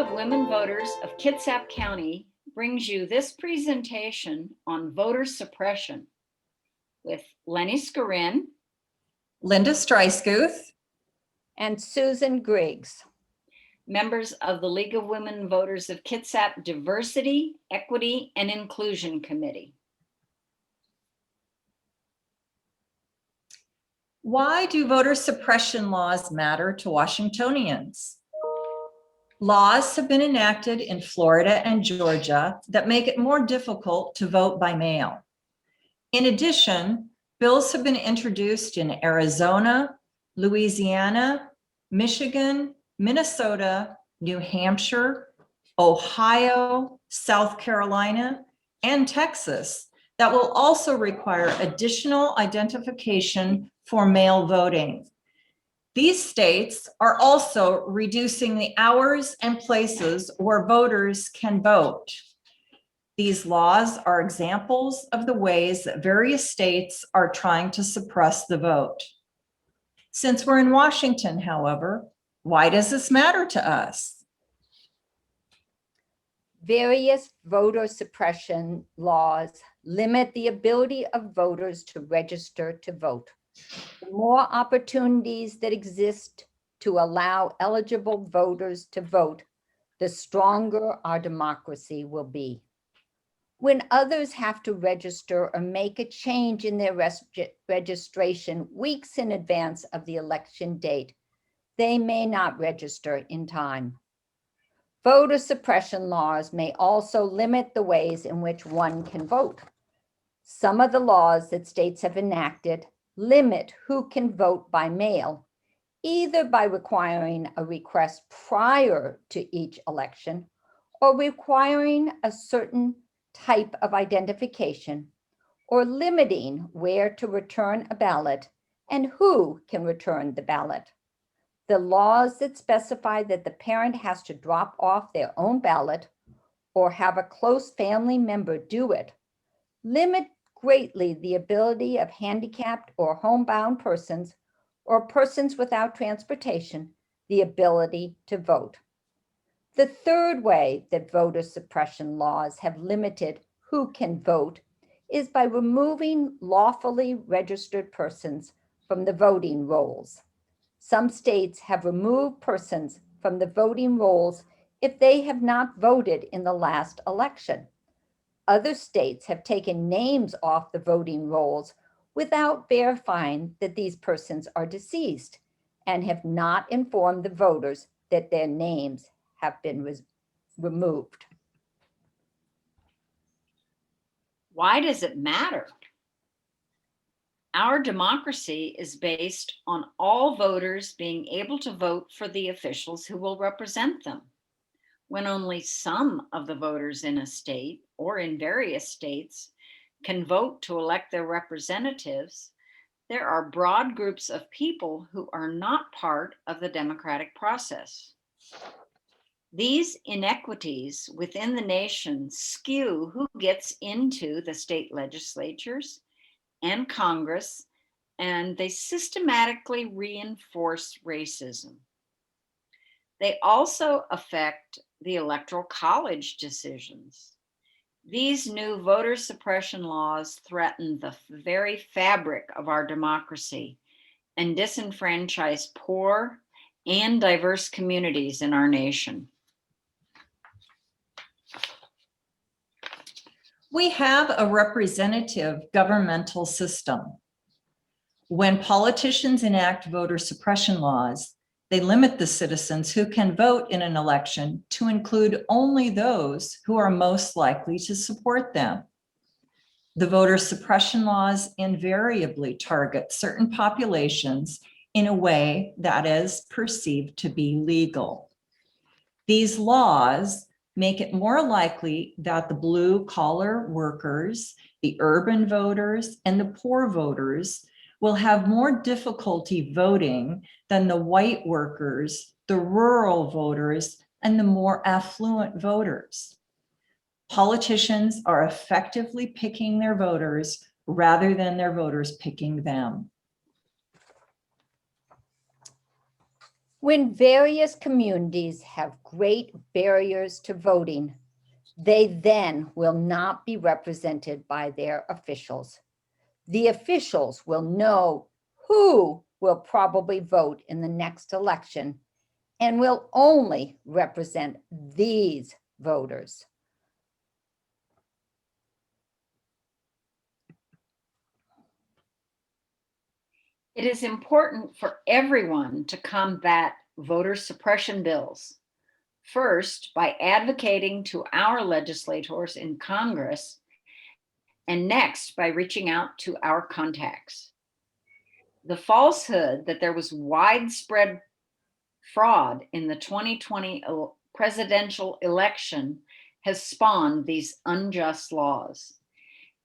of Women Voters of Kitsap County brings you this presentation on voter suppression with Lenny Skarin, Linda Streisguth, and Susan Griggs, members of the League of Women Voters of Kitsap Diversity, Equity, and Inclusion Committee. Why do voter suppression laws matter to Washingtonians? Laws have been enacted in Florida and Georgia that make it more difficult to vote by mail. In addition, bills have been introduced in Arizona, Louisiana, Michigan, Minnesota, New Hampshire, Ohio, South Carolina, and Texas that will also require additional identification for mail voting. These states are also reducing the hours and places where voters can vote. These laws are examples of the ways that various states are trying to suppress the vote. Since we're in Washington, however, why does this matter to us? various voter suppression laws limit the ability of voters to register to vote. The more opportunities that exist to allow eligible voters to vote, the stronger our democracy will be. When others have to register or make a change in their registration weeks in advance of the election date, they may not register in time. Voter suppression laws may also limit the ways in which one can vote. Some of the laws that states have enacted limit who can vote by mail, either by requiring a request prior to each election or requiring a certain type of identification, or limiting where to return a ballot and who can return the ballot. The laws that specify that the parent has to drop off their own ballot or have a close family member do it limit greatly the ability of handicapped or homebound persons or persons without transportation the ability to vote. The third way that voter suppression laws have limited who can vote is by removing lawfully registered persons from the voting rolls. Some states have removed persons from the voting rolls if they have not voted in the last election. Other states have taken names off the voting rolls without verifying that these persons are deceased and have not informed the voters that their names have been removed. Why does it matter? Our democracy is based on all voters being able to vote for the officials who will represent them. When only some of the voters in a state or in various states can vote to elect their representatives, there are broad groups of people who are not part of the democratic process. These inequities within the nation skew who gets into the state legislatures and Congress, and they systematically reinforce racism. They also affect the Electoral College decisions. These new voter suppression laws threaten the very fabric of our democracy and disenfranchise poor and diverse communities in our nation. We have a representative governmental system. When politicians enact voter suppression laws, they limit the citizens who can vote in an election to include only those who are most likely to support them. The voter suppression laws invariably target certain populations in a way that is perceived to be legal. These laws make it more likely that the blue-collar workers, the urban voters, and the poor voters will have more difficulty voting than the white workers, the rural voters, and the more affluent voters. Politicians are effectively picking their voters rather than their voters picking them. When various communities have great barriers to voting, they then will not be represented by their officials. The officials will know who will probably vote in the next election and will only represent these voters. It is important for everyone to combat voter suppression bills. First, by advocating to our legislators in Congress, and next by reaching out to our contacts. The falsehood that there was widespread fraud in the 2020 presidential election has spawned these unjust laws.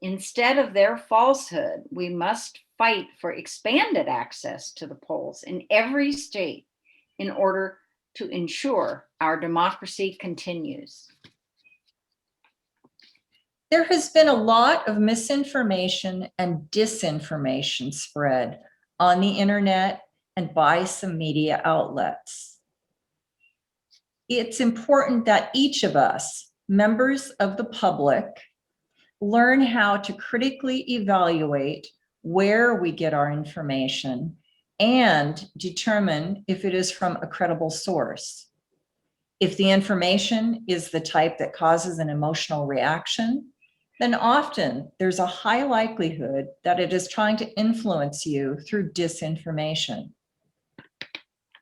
Instead of their falsehood, we must fight for expanded access to the polls in every state in order to ensure our democracy continues. There has been a lot of misinformation and disinformation spread on the internet and by some media outlets. It's important that each of us, members of the public, learn how to critically evaluate where we get our information and determine if it is from a credible source. If the information is the type that causes an emotional reaction, then often there's a high likelihood that it is trying to influence you through disinformation.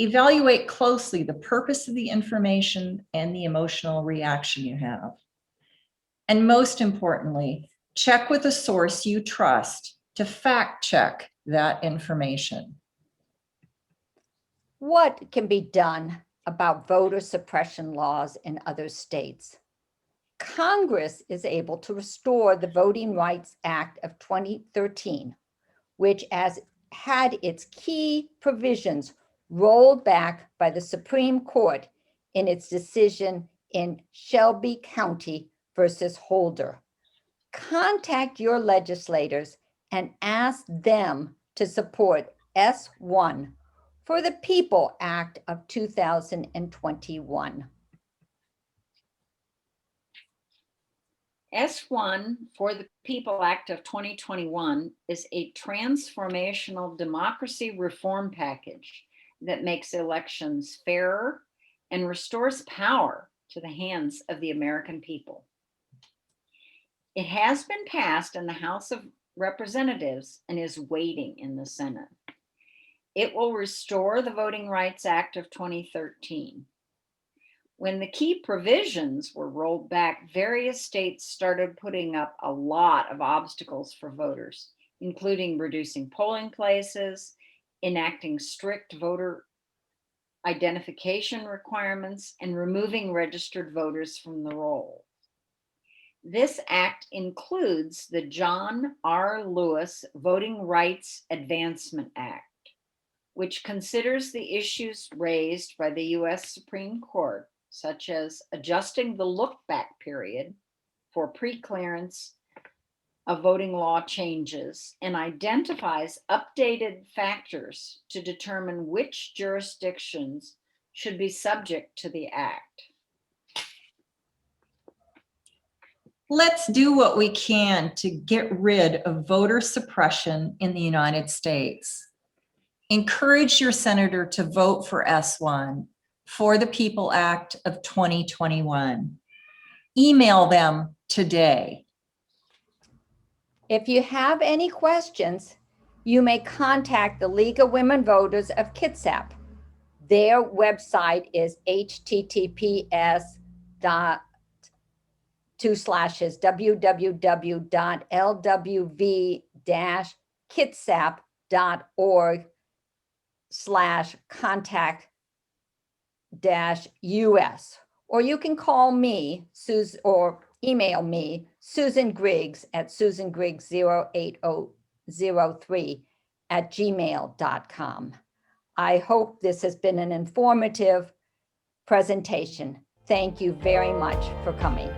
Evaluate closely the purpose of the information and the emotional reaction you have. And most importantly, check with a source you trust to fact check that information. What can be done about voter suppression laws in other states? Congress is able to restore the Voting Rights Act of 2013, which had its key provisions rolled back by the Supreme Court in its decision in Shelby County versus Holder. Contact your legislators and ask them to support S1 for the People Act of 2021. S1 for the People Act of 2021 is a transformational democracy reform package that makes elections fairer and restores power to the hands of the American people. It has been passed in the House of Representatives and is waiting in the Senate. It will restore the Voting Rights Act of 2013. When the key provisions were rolled back, various states started putting up a lot of obstacles for voters, including reducing polling places, enacting strict voter identification requirements, and removing registered voters from the roll. This act includes the John R. Lewis Voting Rights Advancement Act, which considers the issues raised by the U.S. Supreme Court, such as adjusting the look-back period for pre-clearance of voting law changes, and identifies updated factors to determine which jurisdictions should be subject to the act. Let's do what we can to get rid of voter suppression in the United States. Encourage your senator to vote for S1 for the People Act of 2021. Email them today. If you have any questions, you may contact the League of Women Voters of Kitsap. Their website is https://www.lwv-kitsap.org/contact-us. Or you can call me, or email me, Susan Griggs at susangriggs08003@gmail.com. I hope this has been an informative presentation. Thank you very much for coming.